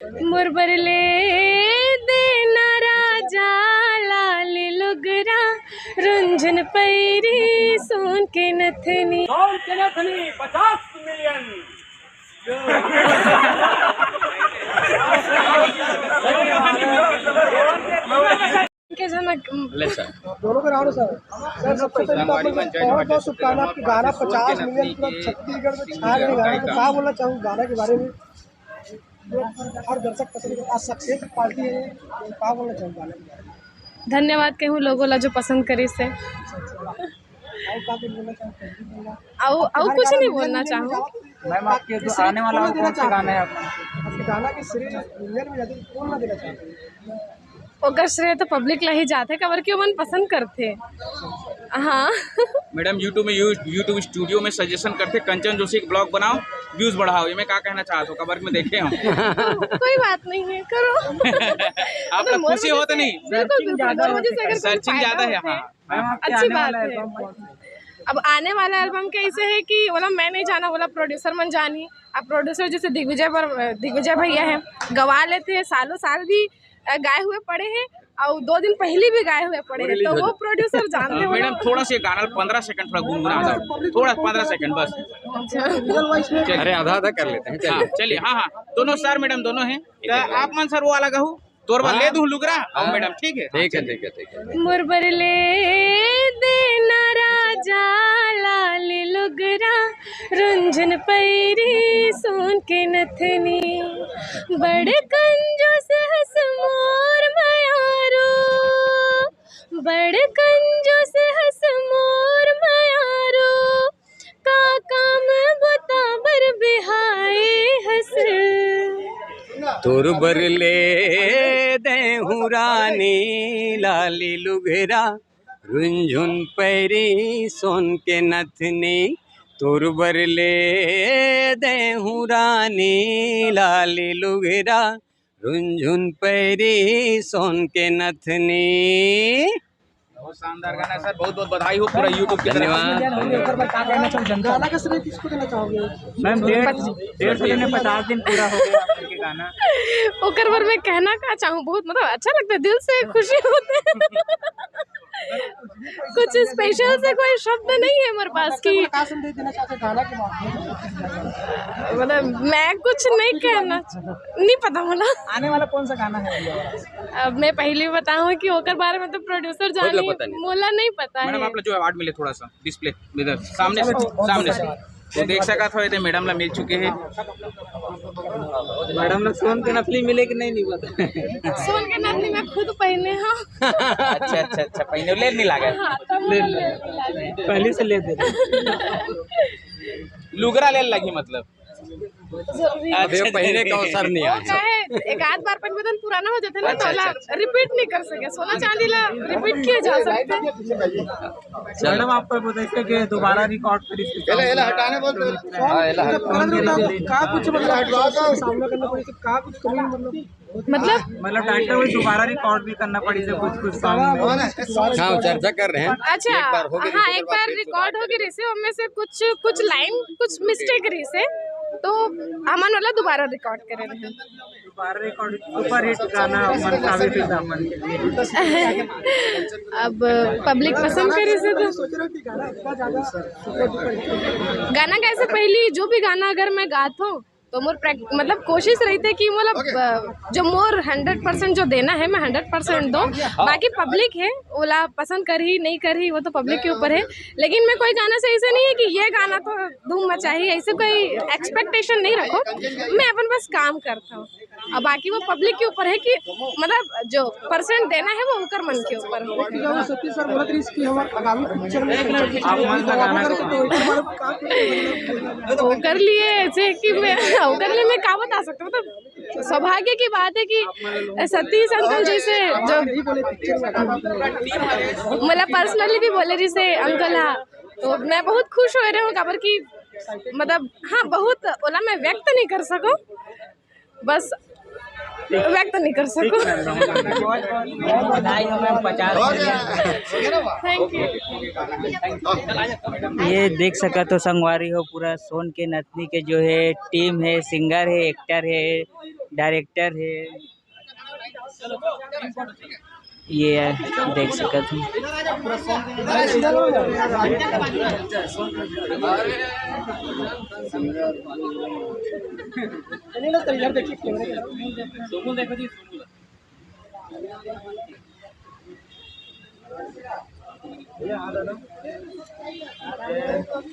मुरबरले देना राजा लाल लुगरा रुंझन पैरी सोन के नथनी 50 मिलियन। दोनों का राउंड सर सबसे पहले तो आपको बहुत बहुत शुभकामनाएं। आपकी गाना 50 मिलियन पूरा छत्तीसगढ़ में छा गया गाना। तो क्या बोलना चाहूँ गाना के बारे में, हर दर्शक पसंद आज सक्सेस पार्टी है, क्या बोलना चाहूँ गाने के बारे में? धन्यवाद कहूँ लोगों ला जो पसंद करी से। आओ कुछ नहीं बोलना चाहूँ मैम। आपके जो आने वाला कौन सा गाना है आपके गाना की श्रेय मिलियन में जाती है, कौन ना देना चाहते हैं? ओकर श्रेय तो पब्लिक ला ही जाते कबर क्यों मन पसंद करते। हाँ मैडम यूट्यूब स्टूडियो में सजेशन करते कंचन जोशी ब्लॉग बनाओ व्यूज बढ़ाओ, ये मैं क्या कहना चाहता हूँ खबर में देखे हम। कोई बात नहीं है करो। आप लोग खुशी हो तो नहीं? सर्चिंग ज्यादा है। हाँ अच्छी बात है। अब आने वाला एल्बम कैसे है कि बोला मैं नहीं जाना, बोला प्रोड्यूसर मन जानी। अब प्रोड्यूसर जैसे दिग्विजय भैया हैं, गवा लेते हैं, सालों साल भी गाए हुए पड़े हैं और 2 दिन पहले भी गाए हुए पड़े हैं, तो वो प्रोड्यूसर जानते हैं। मैडम थोड़ा सा गाना 15 सेकंड थोड़ा गुनगुना दो, थोड़ा 15 सेकंड बस। अरे आधा कर लेते हैं। चलिए। हाँ दोनों सर मैडम दोनों हैं। आप मन सर वो वाला कहूँ तोर बार ले दूँ लुगरा और मैडम ठीक है। मुरबरले देना राजा लाल लुगरा रुंझन पैरी सोन के नथनी बड़े कंजूस हंस मोर मयारो, बड़े कंजूस हंस मोर मयारो का काम बता बर बिहाए हंस तोर बरले देहु रानी लाली लुघरा रुंझुन पैरी सोन के नथनी। तोर बरले देहु रानी लाली लुघरा रुंझुन पैरी सोन के नथनी। बहुत शानदार गाना है सर, बहुत बहुत बधाई हो पूरा यूट्यूब के धन्यवाद। गाना का श्रेय किसको देना चाहोगे मैम? 150 दिन पूरा हो गया आपके गाना। ओकर बारे में कहना का चाहूँ, बहुत मतलब अच्छा लगता है, दिल से खुशी होते है। कुछ स्पेशल से कोई शब्द नहीं है मेरे पास कि मतलब मैं कुछ नहीं कहना, नहीं पता बोला। आने वाला कौन सा गाना है? अब मैं पहले बताऊँ कि ओकर बारे में तो प्रोड्यूसर जाने मोला नहीं पता है। मैडम आप लोग जो अवार्ड मिले थोड़ा सा डिस्प्ले इधर सामने से तो देख सका था, ये मैडम ला मिल चुके हैं। मैडम लोग सोन के नथनी मिले कि नहीं पता। सोन के नथनी मैं खुद पहने हाँ। अच्छा पहले ले नहीं लगा। पहले से ले दे लुगरा ले लगी मतलब। अच्छा पहले का अवसर नहीं आया। एक आध बार परिवर्तन पुराना हो जाता है ना, तो रिपीट नहीं कर सके। सोना चांदी ला रिपीट किया जा सकता है। मैडम आपको बताइए कि दोबारा रिकॉर्ड करी हटाने बोलते मतलब डायरेक्टर को दोबारा रिकॉर्ड भी करना पड़ी से कुछ सॉन्ग। हाँ चर्चा कर रहे हैं। अच्छा हाँ, एक बार रिकॉर्ड हो गई से उनमें से कुछ लाइन कुछ मिस्टेक रही से, तो हमन वाला दोबारा रिकॉर्ड करे रहे। दोबारा रिकॉर्ड सुपर हिट गाना मन साबित हुआ मन के लिए। अब पब्लिक पसंद करे से तो गाना कैसे पहली जो भी गाना अगर मैं गाता हूँ तो मोर मतलब कोशिश रहती है कि मतलब जो मोर 100% जो देना है मैं 100% दो। बाकी पब्लिक है ओला पसंद कर ही नहीं कर ही वो तो पब्लिक के ऊपर है। लेकिन मैं कोई गाना से ऐसे नहीं है कि ये गाना तो धूम मचाही, ऐसे कोई एक्सपेक्टेशन नहीं रखो। मैं अपन बस काम करता हूँ और बाकी वो पब्लिक के ऊपर है कि मतलब जो परसेंट देना है वो उनकर मन के ऊपर हो। कर लिए ऐसे कि मैं क्या बता सकता हूँ। मतलब सौभाग्य की बात है कि सतीश अंकल जी से जो मतलब पर्सनली भी बोले जैसे अंकल हाँ, तो मैं बहुत खुश हो रही हूँ खबर की मतलब हाँ बहुत ओला मैं व्यक्त नहीं कर सकूँ, बस व्यक्त नहीं कर सकूँ। Thank you. ये देख सका तो संगवारी हो पूरा सोन के नथनी के जो है टीम है, सिंगर है, एक्टर है, डायरेक्टर है ये देख सकते थे। नहीं लगता यार, देखिए कैमरे की तरफ।